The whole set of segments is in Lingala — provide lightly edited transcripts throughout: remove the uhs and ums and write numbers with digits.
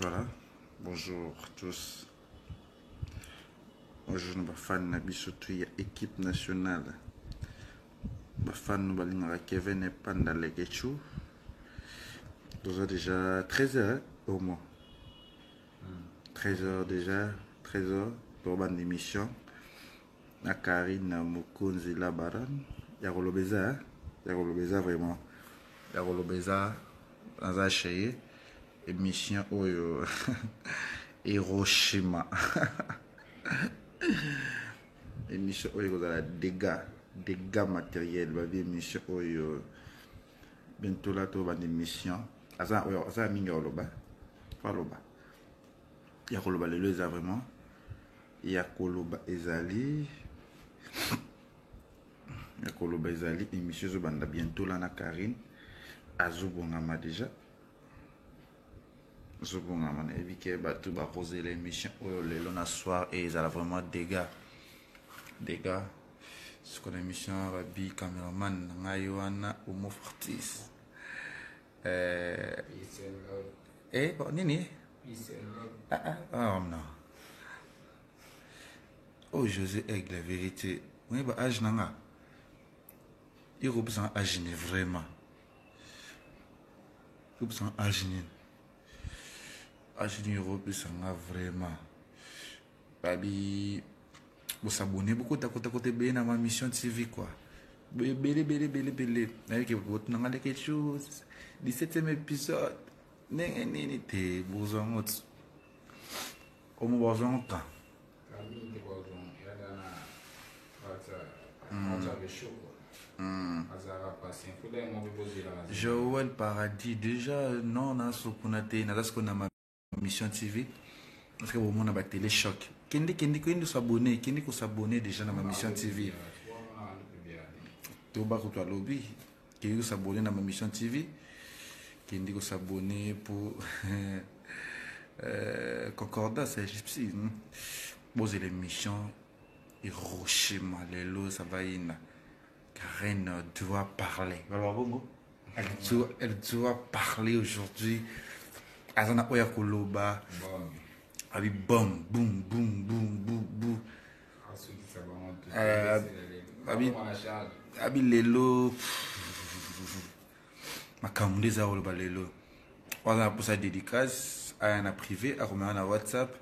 Voilà, bonjour tous. Aujourd'hui, nous fan surtout équipe nationale. Fan nous balingara Kevin et Panda Legechu. Nous avons déjà 13h au moins. 13h déjà, 13h pour une émission. Na Karine Mukunzi Labaran. Yakolobeza, Yakolobeza vraiment. Yakolobeza dans un chez émission Oyo Hiroshima. Émission Oyo dans dégâts matériels. Émission Oyo bientôt là tout une émission. Asa mingi oloba. Faloba. Yakoloba lelo eza vraiment. Yakoloba ezali. Yakoloba ezali émission zo banda bientôt là na Karine. Azobongama déjà. Zobongama na evike batu ba poser l'émission oyo lelo na soir et ezala vraiment dégâts. Ce qu'on a émission babi cameraman ngai wana Omo Fortis. Nini? Non. Oh, José Aigle, la vérité. Oui, bah, âge nanga. Il représente âge vraiment. Il représente âge. Âge il représente vraiment. Babi, vous s'abonnez beaucoup d'à côté bien à ma mission TV quoi. Belé. Avec vous n'en avez quelque chose. 17e épisode. N'était besoin autre. Comme besoin autant. Joël Paradis déjà non na sokunate na ce qu'on a ma mission TV parce que au monde a télé choc. Kendi s'abonner, kendi ko s'abonner déjà na ma mission TV. To ba ko to lobby, kendi s'abonner na ma mission TV. Kendi ko s'abonner pour Concordat c'est gypsy. Poser l'émission Hiroshima lelo ça va ina. Karen doit parler. Elle doit parler aujourd'hui. Azana oya koloba. Abi boum. Abi lelo. Makamde za oloba lelo. On a pour sa dédicace à un privé à remettre na WhatsApp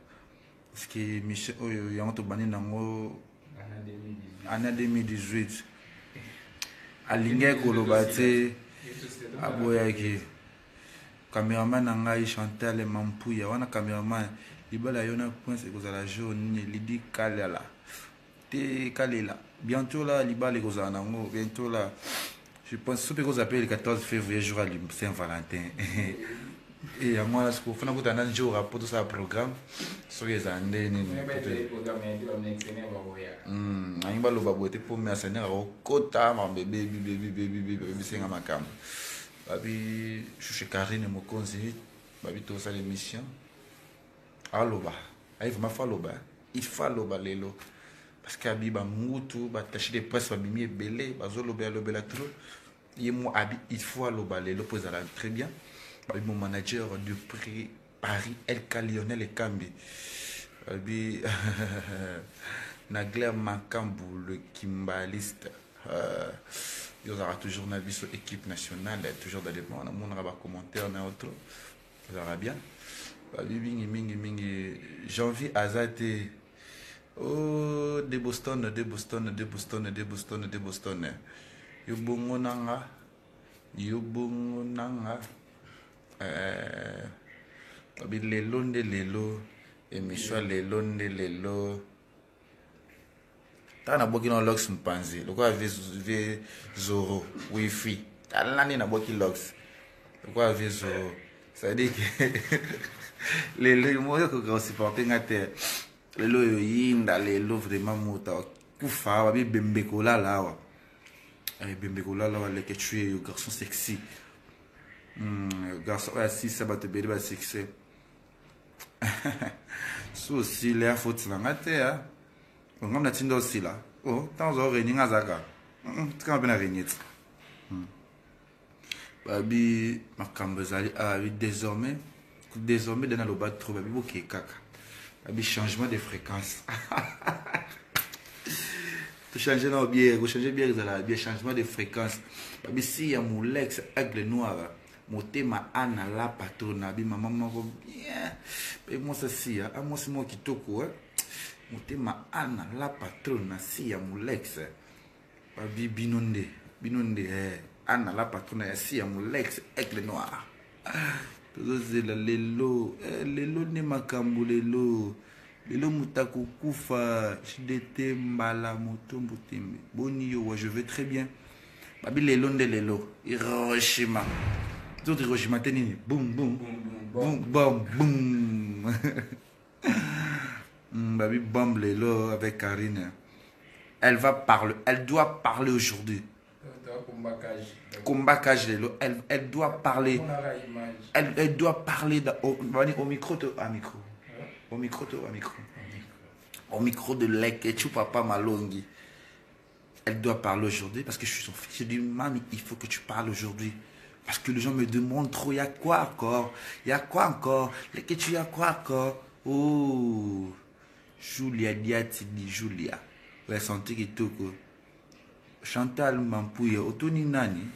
parce que Michel oyo yango bani nango année 2018 alinge koloba te aboyaki cameraman nanga Chantal Mampuya wana cameraman libala yona point ekozala jaune lidi kalala te kalela bientôt là libala ekozala nango bientôt là je pense que vous appelez le 14 février jour à Saint-Valentin et à moi là ce qu'on fait dans un jour rapport tout ça programme sur les années Aïba lo babote pour me assener au kota mon bébé c'est ma cam babi je suis Karine Mukunzi babi tout ça l'émission aloba il faut ma faloba il faut loba lelo parce que abiba mutu ba tacher de presse babimi belé bazoloba lobela trop yemo abi il faut loba lelo pose à la très bien babi mon manager du prix Paris LK Lionel et Kambi babi Nagler Makambu le kimbaliste il y aura toujours une vie sur équipe nationale toujours dans les bons on aura commentaire dans autre ça va bien babi mingi janvier azate oh de Boston yobongo nanga babi lelo émission lelo na boki no lox mpanzi lokwa ve zoro wifi talani na boki lox lokwa ve zoro ça dit que lelo mo ko ko supporter ngate lelo yinda lelo vraiment mota kufa ba bi bembe ko la lawa bembe ko la lawa le que tu es garçon sexy garçon assis ça ba te beli ba sexy so si les fautes na ngate on a tindo aussi là. Oh, tant aux réunions à Zaga. Tu as bien réuni. Babi, ma cambezali a désormais désormais dans le bas trop babi ok kaka babi changement de fréquence tu changes non bien vous changez bien bien changement de fréquence babi si ya Molex aigle noir motema ana la patronne babi maman moko bien et moi ça si à moi c'est moi qui toko motema ana la patronne si ya Molex babi binonde ana la patronne ya si ya Molex aigle noir tozozela lelo ne makambo lelo mutako kufa chidete mbala motombo tembe boni yo je vais très bien babi lelo nde lelo Hiroshima tout Hiroshima tenini boum boum boum boum boum babi bombe lelo avec Karine elle doit parler aujourd'hui. Kombakage lelo, elle doit parler. Elle doit parler au micro. Au micro de Lek et tu papa Malongi. Elle doit parler aujourd'hui parce que je suis son fils. Je dis, maman, il faut que tu parles aujourd'hui. Parce que les gens me demandent trop, il y a quoi encore? Il y a quoi encore? Lek et tu y a quoi encore? Oh, Julia Diatini, Julia. Ouais, senti que tout quoi. Chantal Mampouye, Otoni Nani,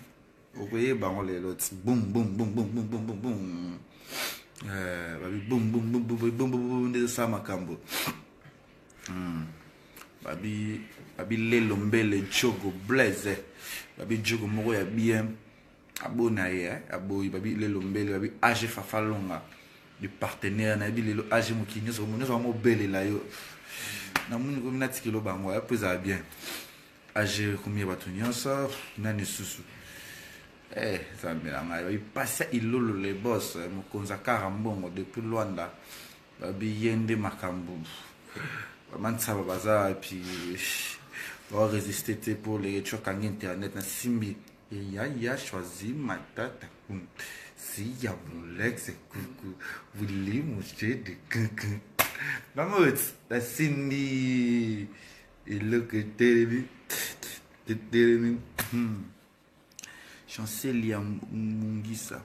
vous voyez, bah on les l'autre, boum, boum, boum, boum, boum, boum, boum, boum, boum, boum, boum, boum, boum, boum, de ça makambo. Babi le lombe le jogo blaze, babi jogo moro ya bien, abonaye, aboy, babi le lombe, babi age fafalonga, du partenaire, nabi le age mokini, so mon vraiment belle là yo. Na muni ko minati kilo bango, après ça bien. Age combien batonnions ça nani susu ça me la il passe il lolo les boss mo konza karambongo depuis Luanda babi yende makambo man ça va baza et puis va résister pour les trucs en internet na simbi et ya choisi ma tata si ya Molex coucou vous les moucher de quelqu'un maman la simbi et le que télé Chancelia Mungisa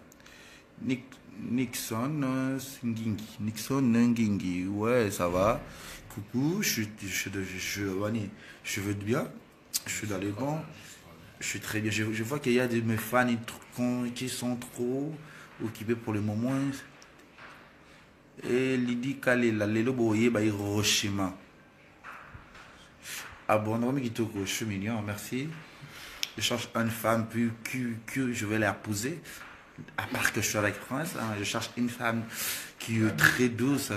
Nixon Ngingi ouais ça va coucou je veux bien je suis dans les bons je suis très bien je vois qu'il y a de mes fans qui sont trop occupés pour le moment et Lydie Kalela Lelo Boye ba Hiroshima. Ah bon, je suis mignon, merci. Je cherche une femme plus que je vais l'épouser. À part que je suis avec France, hein, je cherche une femme qui est très douce.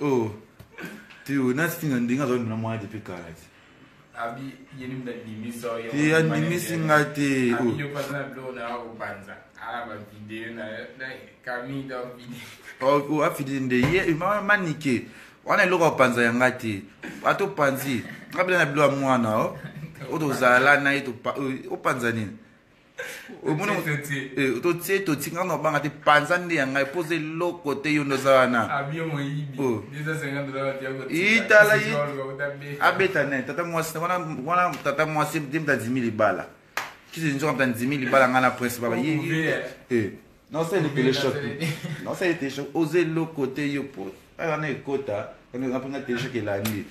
Oh, tu abi yenim da dimiso yo ya dimisi ngati abi yo pasna blo na ko panza ala ba video na kami do video oh afidi nde ye manike wana loko panza ya ngati bato panzi ngabela na blo mwana o zala na ito o panza nini o mona to tinga no banga te panza ndi ya ngai pose loko te yo ndozana abi yo moyibi disa $50 ya ko itala yi abeta ne tata mwasi wana tata mwasi dimta 10,000 bala kisi nzo mta 10,000 bala ngana presse baba yi non c'est le téléchoc non c'est le téléchoc oser loko te yo po ana ekota kana ngapanga téléchoc elandi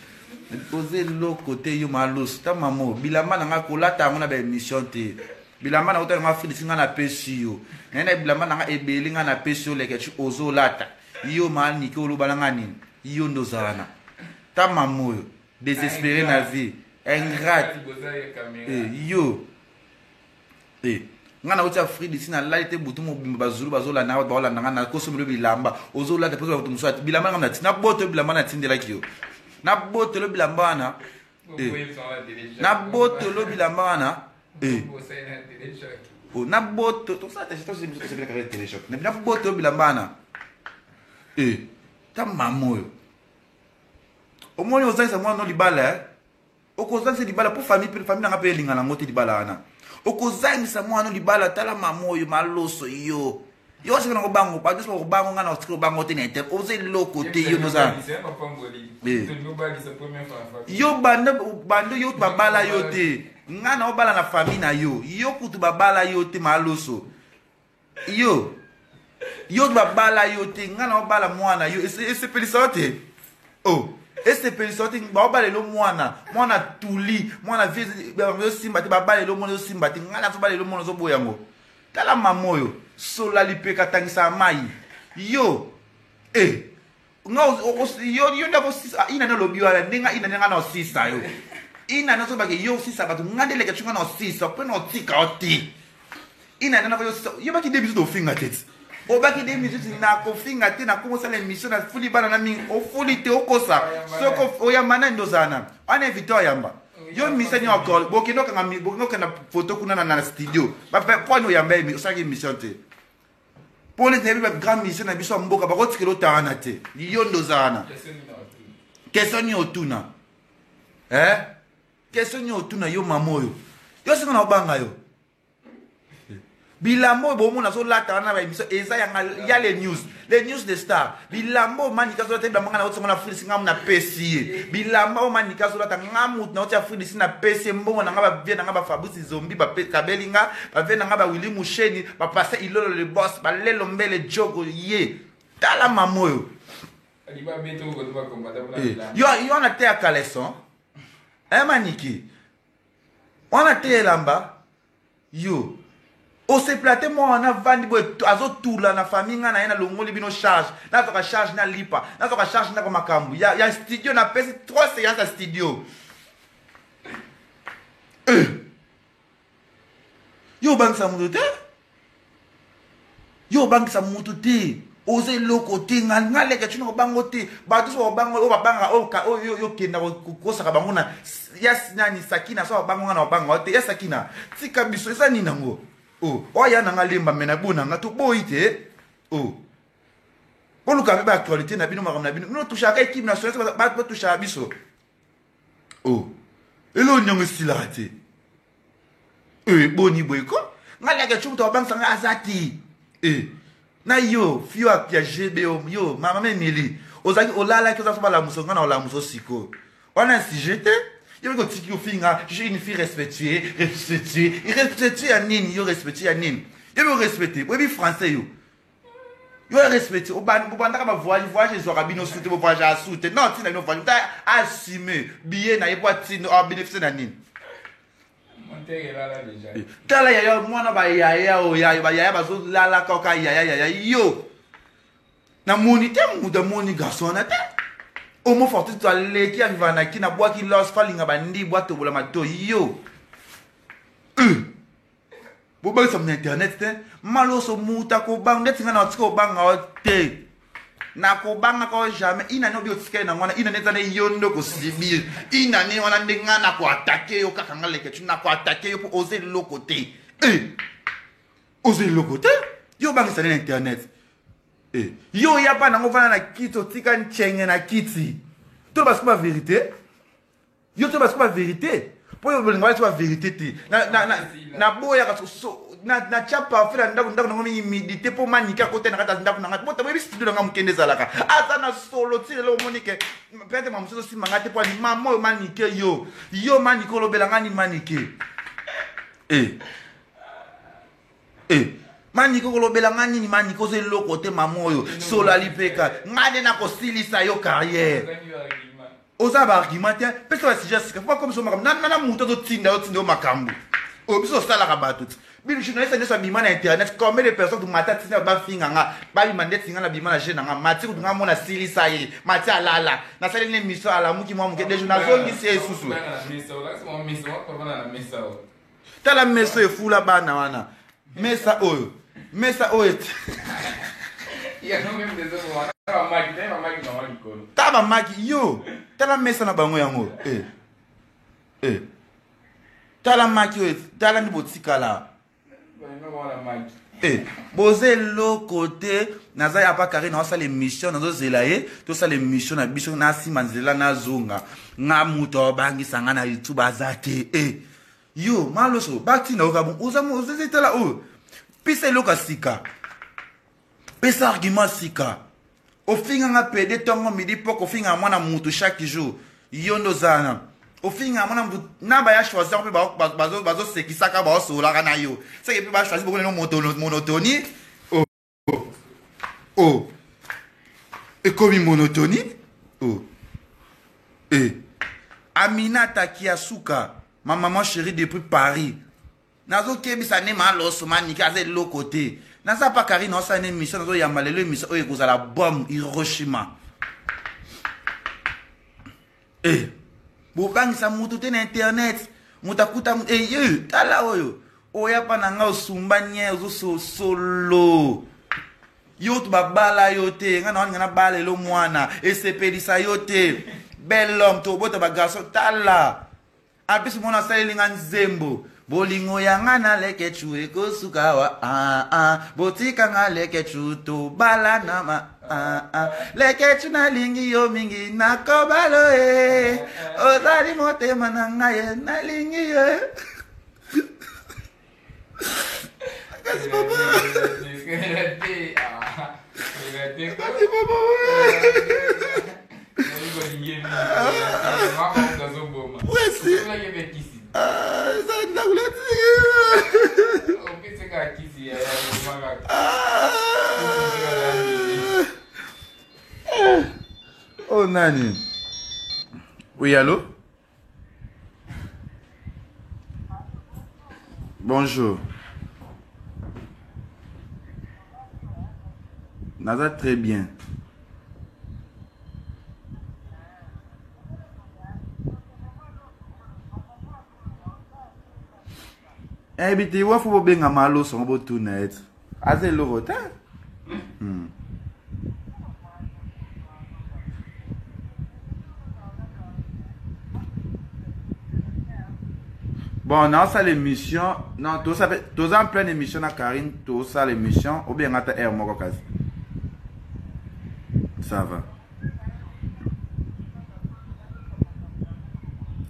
oser loko te yo malus ta mamo bilamba nga kolata ngona ba émission te bilamba na utanga fili singa na pesi yo nene bilamba na ebeli nga na pesi yo leke chu ozo lata yo mani ke olubala ngani yo ndozana ta mamoyo désespéré na vie ingrate yo nga na uta fridi sina lalite butu mo bazulu bazola na baola na kosomelo bilamba ozo lata pozo butu musati bilamba nga na tina boto bilamba na tindela kiyo na boto lo bilamba na na boto lo bilamba na na boto to sa te c'est bien carré téléchoc na boto bilambana ta mamoyo au moins aux gens moi non libala au cause c'est libala pour famille na ngape linga na ngote libala ana au cause ça moi non libala tala mamoyo maloso yo Yo c'est qu'on bango pas juste pour bango ngana on bango te net oser loko te yo noza yo bando yo babala yo te ngana obala na famille na yo kutu babala yo te maloso yo babala yo te ngana obala mwana yo ese pelisote oh ese pelisote babala lo mwana tuli mwana vie yo simba te babala lo mwana yo simba te ngana so babala lo mwana zo boyango tala mamoyo sola lipeka tangisa mai yo yo ndako sisa ina no lobi wala ninga ina ninga no sisa yo ina no so bake yo sisa batu ngandele ke chunga no sisa pe no tika oti ina no yo baki de bisu do finga tete o baki de bisu na ko finga te na ko sala émission na fuli bana na mi o fuli te o kosa soko o ya mana ndozana ana Victor yamba yo misani encore bokino kana photo kuna na studio ba point no yamba mi osaki émission te pour les début grande mission na biso mboka ba kotikelo tana te yo ndozana question ni otuna question ni otuna yo mamoyo yo singa na obanga yo bilambo bomo na so lata na ba émission eza ya les news de star bilambo manika so lata bamanga na otsonga na free singa na pesi bilambo manika so lata ngamu na otya free na pesi mbongo na ngaba vie na ngaba Fabrice Zombi ba kabelinga ba vie na ngaba Willy Musheni ba passer ilolo le boss ba lelo mbele jogo ye tala mamoyo aliba beto ko ba komata yo na te a caleçon maniki on a te lamba yo o se plate mo na vandi bo azo tula na famille ngana yana longoli bino charge na toka charge na lipa na toka charge na ko makambu ya studio na pesi 3 séances à studio yo bangsa mutu te oze loko te ngale ke chuno bango te ba tu so bango o babanga o yo kenda ko saka bango na yes nani sakina so bango ngana bango te ya sakina tika biso esa ni nango oya na ngalemba mena bona ngato boite poluka ba actualité na bino makamna bino no toucha ka équipe nationale ba toucha biso elo nyongo silate boni boyko ngala ka chumto bangsa nga azati na yo fio apia GBO yo mama memeli ozaki olala ke za la musonga na la muso siko ona si j'étais yo ko tiki yo finga je suis une fille respectuée à nini yo respectuée à nini yo respecter oui français yo respecter o banda ka voyage zo rabino soute bo voyage à soute non tina no voyage ta assumer billet na yebo tino a bénéficier na nini tala ya mwana ba ya ba zo lala ka ya yo na monite muda moni garçon na ta omo forti to ale ki aviva na ki na bwa ki los falinga bandi bwa to bola mato yo bo ba sa internet te maloso muta ko bang net ngana otiko banga te na ko banga ko jamais ina no bi otike na ngwana ina neta ne yondo ko sibir ina ne wana ndinga na ko attaquer yo kaka ngaleke tu na ko attaquer yo pour oser le côté oser le côté yo banga sa internet yo ya pa na ngofana na kito tika nchenge na kiti to ba suma vérité yo to ba suma vérité po yo ngwa to ba vérité ti na boya ka so na chapa fera ndako ngomi imidité po manika kote na kata ndako na ngata bota bebi studio nga mukende zalaka ata na solo ti le monike pete mamuso si mangate po ni mamo manike yo maniko lobela ngani manike maniko kolobela ngani ni maniko ze loko te mamoyo sola lipeka ngane na ko silisa yo carrière oza ba argument pesa ba sujet ka comme so makam na muto to tinda yo makambu biso sala ka bato bilu chino esa nesa bima na internet combien de personnes du matin tina ba finga nga ba bima ndet singa na bima na jeune nga mati ku nga mona silisa ye mati alala na sala ne miso ala muki mwa muke dejo na zongi se susu tala meso e fula bana wana mesa oyo ya no même des autres taba maki yo tala mesa na bango yango tala maki yo tala ni botika la boze lo côté naza ya pa carré na sala émission nazo zelaye to sala émission na biso na simanzela na zonga nga muto bangisa nga na YouTube azate yo maloso bakti na okabu uza mo zezitela pisa loka sika pesa argument sika ofinga nga pede tongo midi poko ofinga mwana mutu chaque jour yondo zana ofinga mwana mutu naba ya choisir pe bazo sekisaka ba sola na yo c'est que ba choisir beaucoup de monotonie oh et comme monotonie oh Aminata Kiasuka ma maman chérie depuis Paris nazo kebisa ne maloso manika aze de l'autre côté naza pa Karine on sa émission nazo yamalelo émission oyo kozala bombe Hiroshima bobangisa mutu te na internet mutakuta tala oyo oya pa na nga osumba nye ozo solo yo tu babala yo te nga na bala lo mwana esepelisa yo te bel homme to bota ba garçon tala apesi mona salelinga nzembo bolingo yanga na leke chu ekosukawa botika nga leke chu to bala na ma leke chu na lingi yo mingi na kobalo ozali motema na ngai na lingi yo kasi papa oh nani oui allô bonjour Naza très bien. Eh biti wa faut benga malo so bo tunet. Aze lo rota. Bon, non, ça l'émission. Non, tout ça fait. Tout ça en pleine émission à Karine. Tout ça l'émission. Ou bien, à air mon cas. Ça va.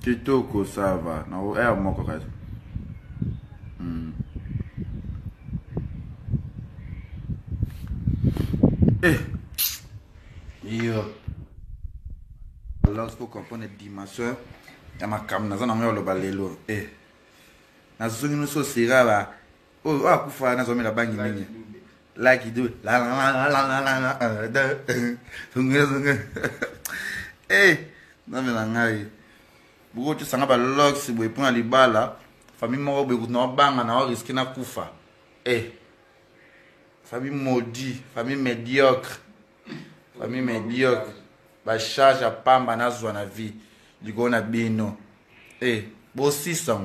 Kitoko, ça va. Non, air mon cas. Yo. Alors, il faut comprendre les dimensions. Il y a ma cam, dans un le balelo. Na zungi no so siraba oh akufa na zomela bangi mingi like you do la la la la la zunga na mela ngai bugo tu sanga ba lox boy pona libala famille moko be no banga na risque na kufa famille maudit famille médiocre ba charge a pamba na zwa na vie ligona bino bo 600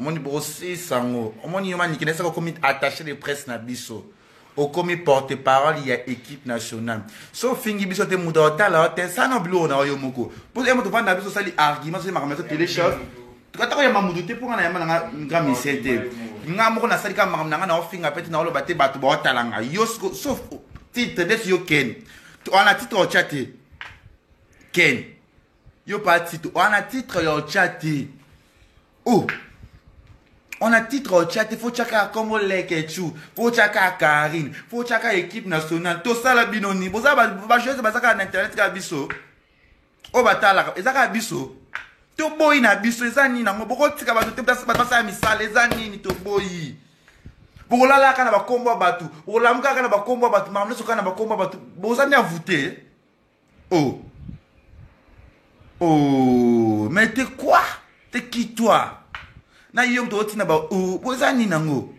Omoni brossi sango. Omoni yomani qui n'est pas comme attaché de presse na biso. Au comme porte-parole il y a équipe nationale. Sauf fingi biso te mudota la te ça non blo na yomoko. Pour emo to vanda biso sali argument sur ma remettre télécharge. Tu as ya mamudute pour na yama na nga misete. Nga moko na sali ka mamna na ofinga peti na lo bate batu ba talanga. Yo sauf titre des yo ken. On a titre au chat. Ken. Yo pas titre. On a titre au chat. Oh. On a titre au chat, il faut chaka comme Lekechu, faut chaka Karine, faut chaka équipe nationale, tout ça la binoni. Boza ba jouer ba saka na internet ka biso. O batala, ezaka biso. To boy na biso ezani na ngoboko tika ba te pasa misale ezani ni to boy. Bokolala kana ba kombo batu, bokolamuka kana ba kombo batu, mamle so kana ba kombo batu. Boza ni avouter. Oh. Oh, mais t'es quoi? T'es qui toi? Na yom to tina ba bozani nango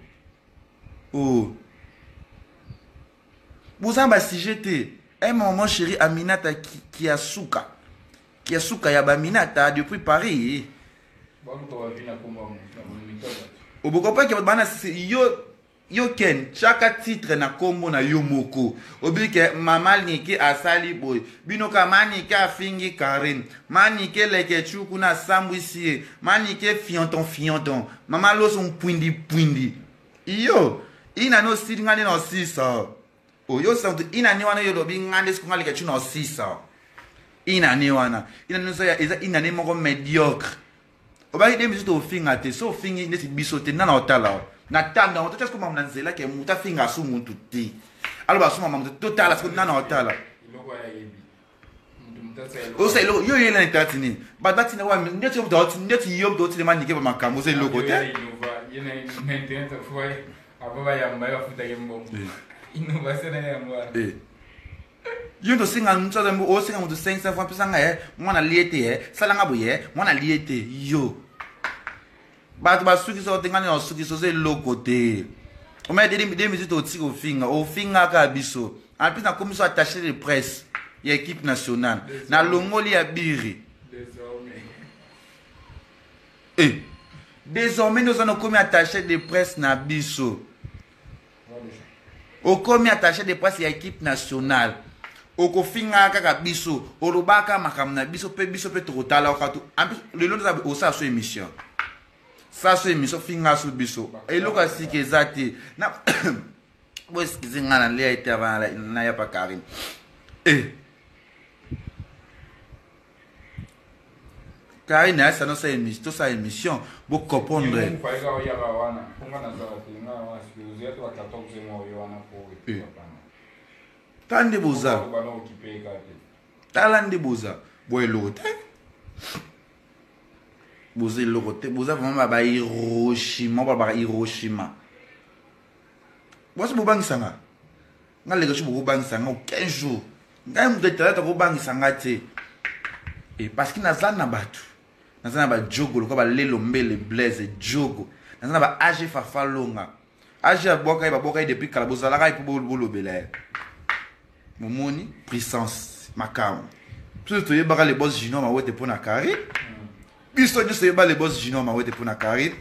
bozamba si j'étais un moment chéri Aminata Kiasuka ya ba Aminata depuis Paris oboko pa ki bana yo ken chaka titre na kombo na yo moko obike mamal niki asali boy binoka manike afingi Karine manike Lekechu kuna sambwisi manike fionton mama lo son puindi iyo ina no sidi ngani no sisa yo santo ina ni wana yo lobi ngande siku ngale Lekechu no sisa ina ni wana ina no so ya ina ni moko mediocre oba ide mizu to finga te so fingi nesi bisote na otala na tanda on t'a comme on nzela ke muta finga su muntu ti alors basoma mamuto totala parce que nana otala osa eloko yo yela ntatini batina wa ndeti yo dot ndeti yo dot le manike ba makambo c'est eloko te yo to singa mutsa mbo o singa mutu 500 francs pesa nga mwana liete salanga boye mwana liete yo bato basuki so tengani no suki so c'est eloko te o ma des minutes au tiko finga ka biso en plus na commission attachée de presse et équipe nationale na longoli ya biri désormais nous avons commis attaché de presse na biso au commis attaché de presse et équipe nationale au finga kaka biso au lobaka makam na biso pe totala okatu en plus le long de au ça sur émission ça sur émission finga sur biso et loka sikezati na bo skizinga na le été avant na ya pa Karim Karim na ça non ça émission tout ça émission bo comprendre tande boza talande boza boy lote boza lote boza vraiment ba Hiroshima ba Hiroshima boza bobangisa ngale ke bobangisa ngo 15 jours ngai mudetala ta bobangisa ngate parce que nazana batu nazana ba jogo lokwa ba lelo mbele blaze jogo nazana ba age fafalonga age aboka depuis kala bozala kai po bolobela momoni puissance makam tout to yeba les boss junior ma wote pona Karim biso nyo yeba les boss junior ma wote pona Karim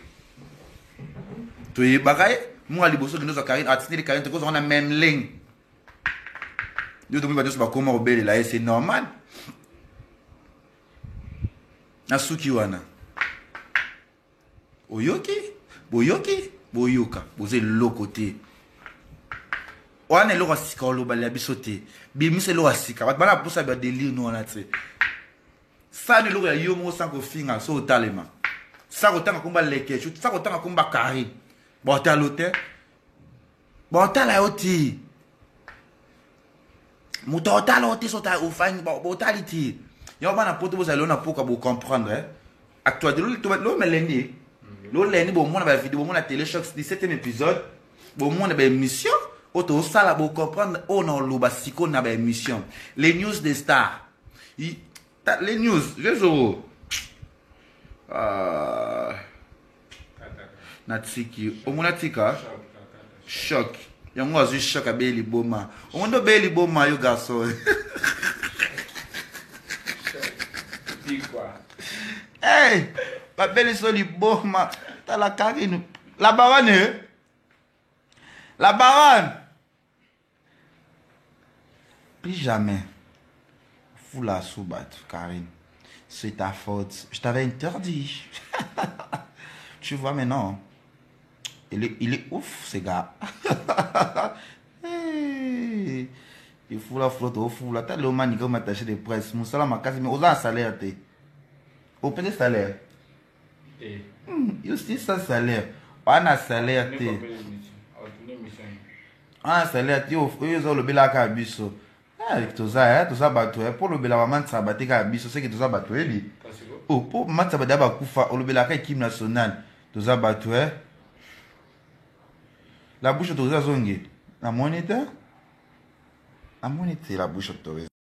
to yeba kai moi liboso que nous a Karim atini Karim to on a même ligne yo to mi ba just ba koma obele la c'est normal nasuki wana oyoki boyoka boze lokote wana eloko sika oloba ya biso te bimise eloko sika bato bana posa ba délire no wana te ça ne eloko ya yo mo sanko finga so talema ça kotanga komba leke chute ça kotanga komba Karim bota lote bota la oti muto otala oti so ta ufang botality yo bana poto boza lona poka bo comprendre actuellement lo melendi lo lendi bo mona ba vidéo mona télé choc 17e épisode bo mona ba émission auto sala bo comprendre on lo ba siko na ba émission les news des stars les news réseau natiki o mona tika choc yango azu choc abeli boma o mondo beli boma yo garçon hey, la belle soli boma, t'as la Karine, la baronne, la baronne. Plus jamais, fous la soubatte, Karine. C'est ta faute. Je t'avais interdit. Tu vois maintenant, il est ouf, ce gars. Hey, il fout la flotte, au fou la. T'as le man qui m'a attaché des presses. Mon salaire m'a cassé, mais aux un salaire, t'es. Au petit salaire. Il aussi ça salaire. On a salaire té. On a salaire té. Ils ont le bel acabiso. Avec tout ça bateau. Pour le bel maman ça battre acabiso, c'est que tout ça bateau est. Oh pour maman ça battre ba kufa. Le bel équipe nationale. Tout ça bateau. La bouche autorisée zongue. La monnaie la bouche autorisée.